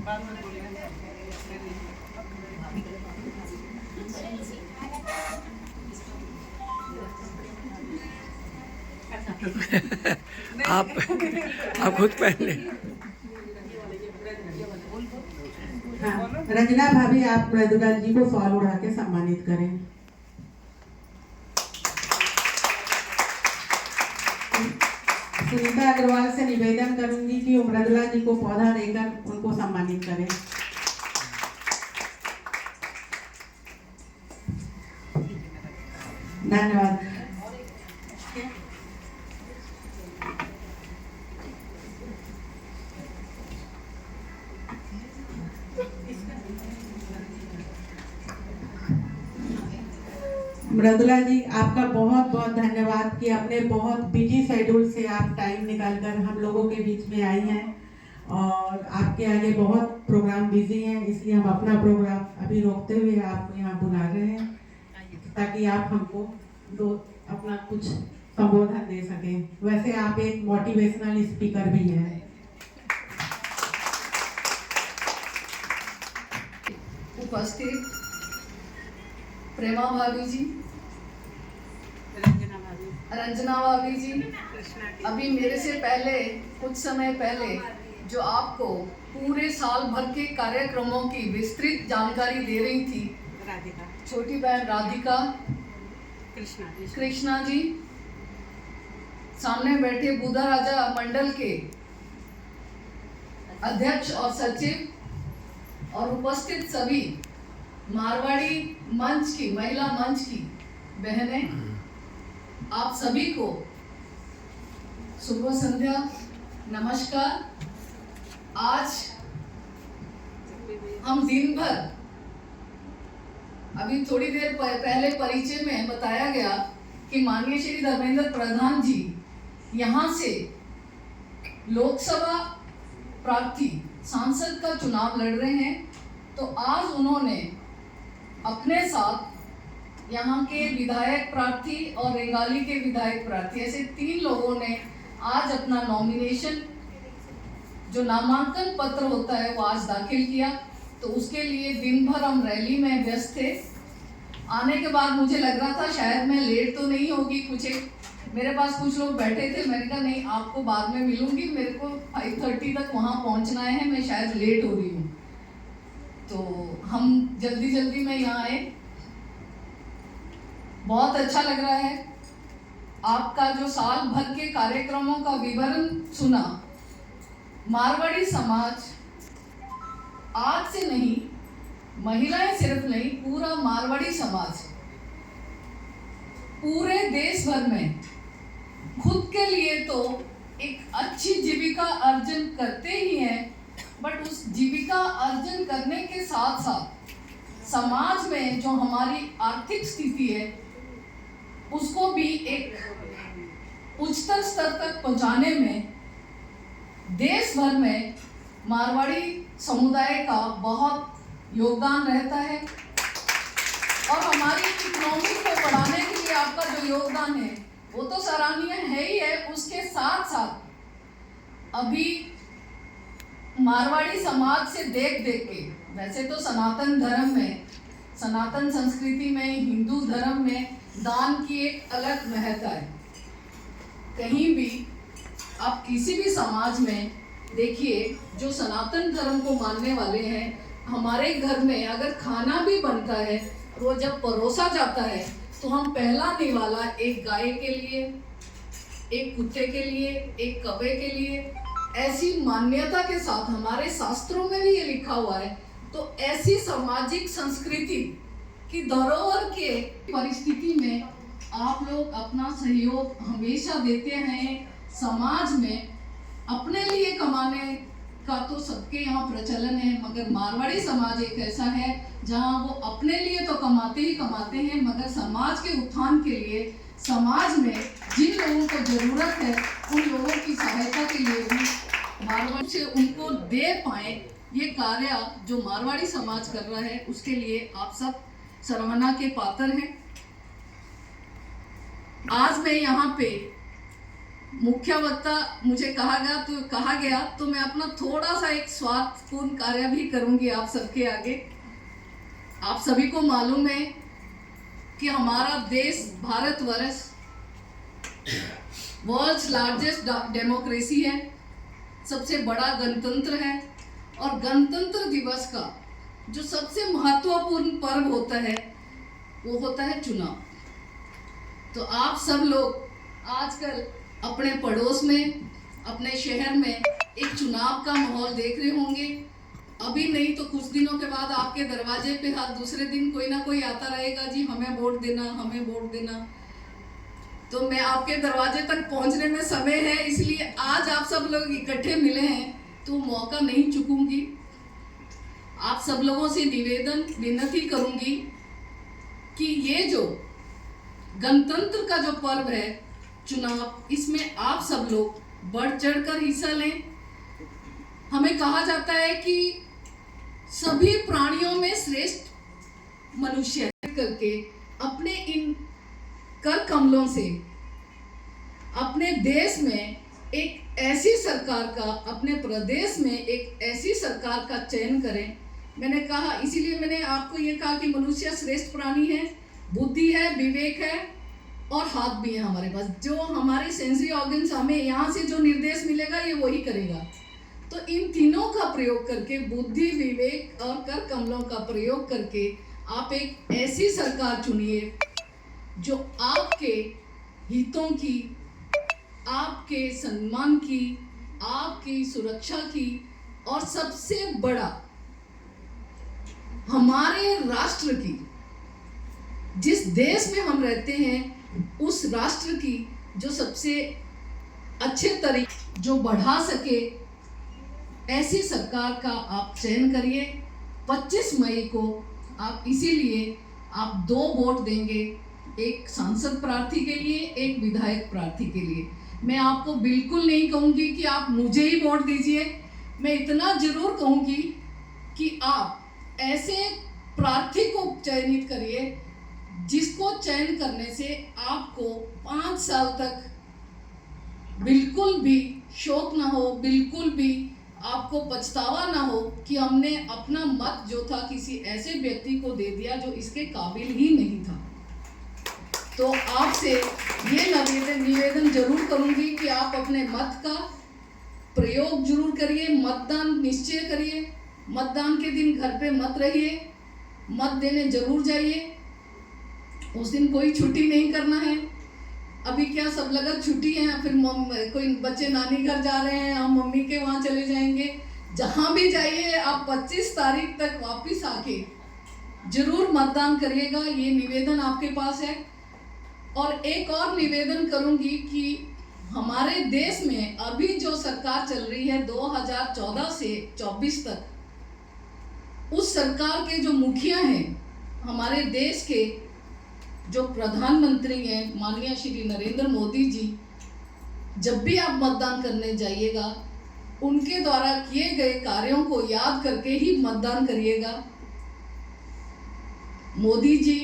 आप खुद पहन लें। हाँ, रंजना भाभी आप मृदुला जी को फॉल उड़ा के सम्मानित करें। सुनीता अग्रवाल से निवेदन करूंगी कि वो मृदुला जी को पौधा देकर उनको सम्मानित करें। धन्यवाद। मृदुला जी आपका बहुत बहुत धन्यवाद कि अपने बहुत बिजी शेड्यूल से आप टाइम निकालकर हम लोगों के बीच में आई हैं और आपके आगे बहुत प्रोग्राम बिजी हैं, इसलिए हम अपना प्रोग्राम अभी रोकते हुए आपको यहाँ बुला रहे हैं ताकि आप हमको अपना कुछ संबोधन दे सकें। वैसे आप एक मोटिवेशनल स्पीकर भी हैं। उपस्थित प्रेमा भाभी जी, रंजना भाभी जी, अभी मेरे से पहले कुछ समय पहले जो आपको पूरे साल भर के कार्यक्रमों की विस्तृत जानकारी दे रही थी राधिका, छोटी बहन राधिका कृष्णा जी, सामने बैठे बुधा राजा मंडल के अध्यक्ष और सचिव और उपस्थित सभी मारवाड़ी मंच की महिला मंच की बहनें, आप सभी को शुभ संध्या, नमस्कार। आज हम दिन भर, अभी थोड़ी देर पहले परिचय में बताया गया कि माननीय श्री धर्मेंद्र प्रधान जी यहाँ से लोकसभा प्रार्थी सांसद का चुनाव लड़ रहे हैं, तो आज उन्होंने अपने साथ यहाँ के विधायक प्रार्थी और रेंगाली के विधायक प्रार्थी ऐसे 3 लोगों ने आज अपना नॉमिनेशन जो नामांकन पत्र होता है वो आज दाखिल किया। तो उसके लिए दिन भर हम रैली में व्यस्त थे। आने के बाद मुझे लग रहा था शायद मैं लेट तो नहीं होगी, मेरे पास कुछ लोग बैठे थे, मैंने कहा नहीं आपको बाद में मिलूंगी, मेरे को 5:30 तक वहाँ पहुँचना है, मैं शायद लेट हो रही हूँ। तो हम जल्दी में यहाँ आए। बहुत अच्छा लग रहा है। आपका जो साल भर के कार्यक्रमों का विवरण सुना, मारवाड़ी समाज आज से नहीं, महिलाएं सिर्फ नहीं, पूरा मारवाड़ी समाज पूरे देश भर में खुद के लिए तो एक अच्छी जीविका अर्जन करते ही हैं, बट उस जीविका अर्जन करने के साथ साथ समाज में जो हमारी आर्थिक स्थिति है उसको भी एक उच्चतर स्तर तक पहुंचाने में देश भर में मारवाड़ी समुदाय का बहुत योगदान रहता है। और हमारी इकोनॉमी को बढ़ाने के लिए आपका जो योगदान है वो तो सराहनीय है ही है। उसके साथ साथ अभी मारवाड़ी समाज से देख के, वैसे तो सनातन धर्म में, सनातन संस्कृति में, हिंदू धर्म में दान की एक अलग महत्ता है। कहीं भी आप किसी भी समाज में देखिए जो सनातन धर्म को मानने वाले हैं, हमारे घर में अगर खाना भी बनता है, वो जब परोसा जाता है तो हम पहला निवाला एक गाय के लिए, एक कुत्ते के लिए, एक कौवे के लिए, ऐसी मान्यता के साथ हमारे शास्त्रों में भी ये लिखा हुआ है। तो ऐसी सामाजिक संस्कृति की धरोहर के परिस्थिति में आप लोग अपना सहयोग हमेशा देते हैं। समाज में अपने लिए कमाने का तो सबके यहाँ प्रचलन है, मगर मारवाड़ी समाज एक ऐसा है जहाँ वो अपने लिए तो कमाते ही कमाते हैं, मगर समाज के उत्थान के लिए, समाज में जिन लोगों को जरूरत है उन लोगों की सहायता के लिए भी मारवाड़ी से उनको दे पाए, ये कार्य जो मारवाड़ी समाज कर रहा है उसके लिए आप सब सराहना के पात्र हैं। आज मैं यहाँ पे मुख्य वक्ता मुझे कहा गया तो मैं अपना थोड़ा सा एक स्वार्थपूर्ण कार्य भी करूंगी आप सबके आगे। आप सभी को मालूम है कि हमारा देश भारतवर्ष वर्ल्ड्स लार्जेस्ट डेमोक्रेसी है, सबसे बड़ा गणतंत्र है, और गणतंत्र दिवस का जो सबसे महत्वपूर्ण पर्व होता है वो होता है चुनाव। तो आप सब लोग आजकल अपने पड़ोस में, अपने शहर में एक चुनाव का माहौल देख रहे होंगे। अभी नहीं तो कुछ दिनों के बाद आपके दरवाजे पे हर दूसरे दिन कोई ना कोई आता रहेगा, जी हमें वोट देना, हमें वोट देना। तो मैं आपके दरवाजे तक पहुंचने में समय है, इसलिए आज आप सब लोग इकट्ठे मिले हैं तो मौका नहीं चूकूंगी। आप सब लोगों से विनती करूंगी कि ये जो गणतंत्र का जो पर्व है चुनाव, इसमें आप सब लोग बढ़ चढ़कर हिस्सा लें। हमें कहा जाता है कि सभी प्राणियों में श्रेष्ठ मनुष्य करके अपने इन कर कमलों से अपने देश में एक ऐसी सरकार का, अपने प्रदेश में एक ऐसी सरकार का चयन करें। मैंने कहा, इसीलिए मैंने आपको ये कहा कि मनुष्य श्रेष्ठ प्राणी है, बुद्धि है, विवेक है और हाथ भी है हमारे पास। जो हमारे सेंसरी ऑर्गन्स, हमें यहाँ से जो निर्देश मिलेगा ये वही करेगा। तो इन तीनों का प्रयोग करके, बुद्धि, विवेक और कर कमलों का प्रयोग करके आप एक ऐसी सरकार चुनिए जो आपके हितों की, आपके सम्मान की, आपकी सुरक्षा की, और सबसे बड़ा हमारे राष्ट्र की, जिस देश में हम रहते हैं उस राष्ट्र की जो सबसे अच्छे तरीके जो बढ़ा सके, ऐसी सरकार का आप चयन करिए। 25 मई को आप इसीलिए आप 2 वोट देंगे, एक सांसद प्रार्थी के लिए, एक विधायक प्रार्थी के लिए। मैं आपको बिल्कुल नहीं कहूँगी कि आप मुझे ही वोट दीजिए, मैं इतना जरूर कहूँगी कि आप ऐसे प्रार्थी को चयनित करिए जिसको चयन करने से आपको 5 साल तक बिल्कुल भी शोक ना हो, बिल्कुल भी आपको पछतावा ना हो कि हमने अपना मत जो था किसी ऐसे व्यक्ति को दे दिया जो इसके काबिल ही नहीं था। तो आपसे ये निवेदन जरूर करूंगी कि आप अपने मत का प्रयोग जरूर करिए, मतदान निश्चय करिए। मतदान के दिन घर पे मत रहिए, मत देने जरूर जाइए। उस दिन कोई छुट्टी नहीं करना है। अभी क्या सब लगा छुट्टी है, फिर कोई बच्चे नानी घर जा रहे हैं, हम मम्मी के वहाँ चले जाएंगे। जहाँ भी जाइए आप 25 तारीख तक वापस आके जरूर मतदान करिएगा, ये निवेदन आपके पास है। और एक और निवेदन करूंगी कि हमारे देश में अभी जो सरकार चल रही है 2014 से 24 तक, उस सरकार के जो मुखिया हैं, हमारे देश के जो प्रधानमंत्री हैं माननीय श्री नरेंद्र मोदी जी, जब भी आप मतदान करने जाइएगा उनके द्वारा किए गए कार्यों को याद करके ही मतदान करिएगा। मोदी जी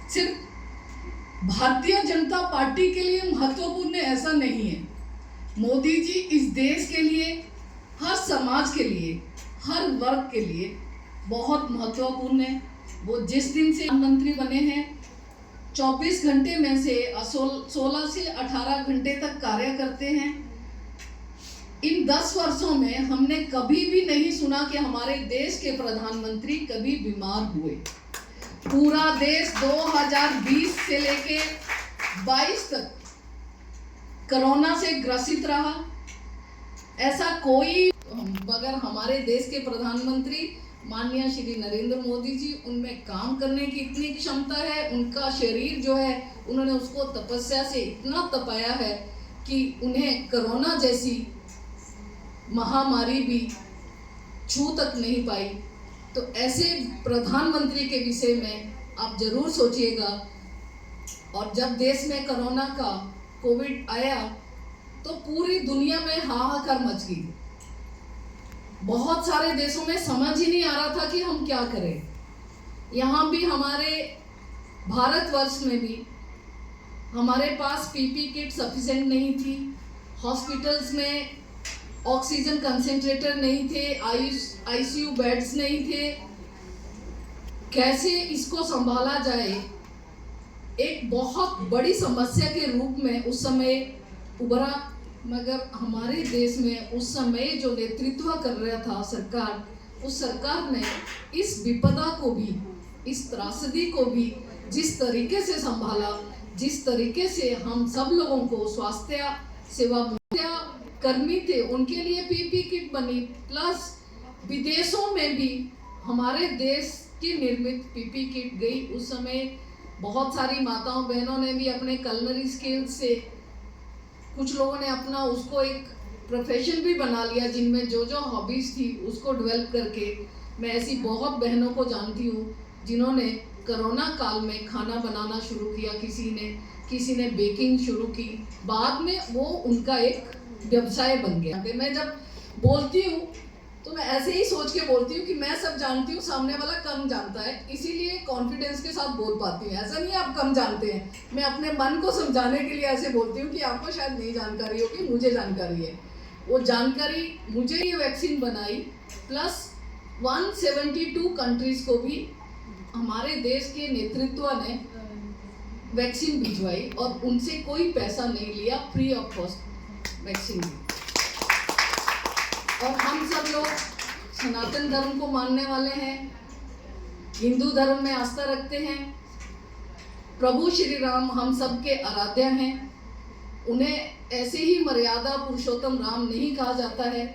सिर्फ भारतीय जनता पार्टी के लिए महत्वपूर्ण है ऐसा नहीं है। मोदी जी इस देश के लिए, हर समाज के लिए, हर वर्ग के लिए बहुत महत्वपूर्ण है। वो जिस दिन से प्रधानमंत्री बने हैं 24 घंटे में से 16 से 18 घंटे तक कार्य करते हैं। इन 10 वर्षों में हमने कभी भी नहीं सुना कि हमारे देश के प्रधानमंत्री कभी बीमार हुए। पूरा देश 2020 से लेके 22 तक कोरोना से ग्रसित रहा। ऐसा कोई, मगर हमारे देश के प्रधानमंत्री माननीय श्री नरेंद्र मोदी जी, उनमें काम करने की इतनी क्षमता है, उनका शरीर जो है उन्होंने उसको तपस्या से इतना तपाया है कि उन्हें कोरोना जैसी महामारी भी छू तक नहीं पाई। तो ऐसे प्रधानमंत्री के विषय में आप जरूर सोचिएगा। और जब देश में कोरोना का कोविड आया तो पूरी दुनिया में हाहाकार मच गई। बहुत सारे देशों में समझ ही नहीं आ रहा था कि हम क्या करें। यहाँ भी हमारे भारतवर्ष में भी हमारे पास पीपी किट सफिशिएंट नहीं थी, हॉस्पिटल्स में ऑक्सीजन कंसेंट्रेटर नहीं थे, आईसीयू बेड्स नहीं थे। कैसे इसको संभाला जाए, एक बहुत बड़ी समस्या के रूप में उस समय उभरा। मगर हमारे देश में उस समय जो नेतृत्व कर रहा था सरकार, उस सरकार ने इस विपदा को भी, इस त्रासदी को भी जिस तरीके से संभाला, जिस तरीके से हम सब लोगों को स्वास्थ्य सेवा कर्मी थे उनके लिए पीपी किट बनी, प्लस विदेशों में भी हमारे देश की निर्मित पीपी किट गई। उस समय बहुत सारी माताओं बहनों ने भी अपने कलनरी स्किल्स से, कुछ लोगों ने अपना उसको एक प्रोफेशन भी बना लिया, जिनमें जो जो हॉबीज थी उसको डेवलप करके। मैं ऐसी बहुत बहनों को जानती हूँ जिन्होंने कोरोना काल में खाना बनाना शुरू किया, किसी ने बेकिंग शुरू की, बाद में वो उनका एक व्यवसाय बन गया। मैं जब बोलती हूँ तो मैं ऐसे ही सोच के बोलती हूँ कि मैं सब जानती हूँ, सामने वाला कम जानता है, इसीलिए कॉन्फिडेंस के साथ बोल पाती हूँ। ऐसा नहीं है आप कम जानते हैं, मैं अपने मन को समझाने के लिए ऐसे बोलती हूँ कि आपको शायद नहीं जानकारी होगी, मुझे जानकारी है। वो जानकारी, मुझे ये वैक्सीन बनाई, प्लस 172 कंट्रीज को भी हमारे देश के नेतृत्व ने वैक्सीन भिजवाई और उनसे कोई पैसा नहीं लिया, फ्री ऑफ कॉस्ट वैक्सीन दी। और हम सब लोग सनातन धर्म को मानने वाले हैं, हिंदू धर्म में आस्था रखते हैं। प्रभु श्री राम हम सब के आराध्य हैं, उन्हें ऐसे ही मर्यादा पुरुषोत्तम राम नहीं कहा जाता है।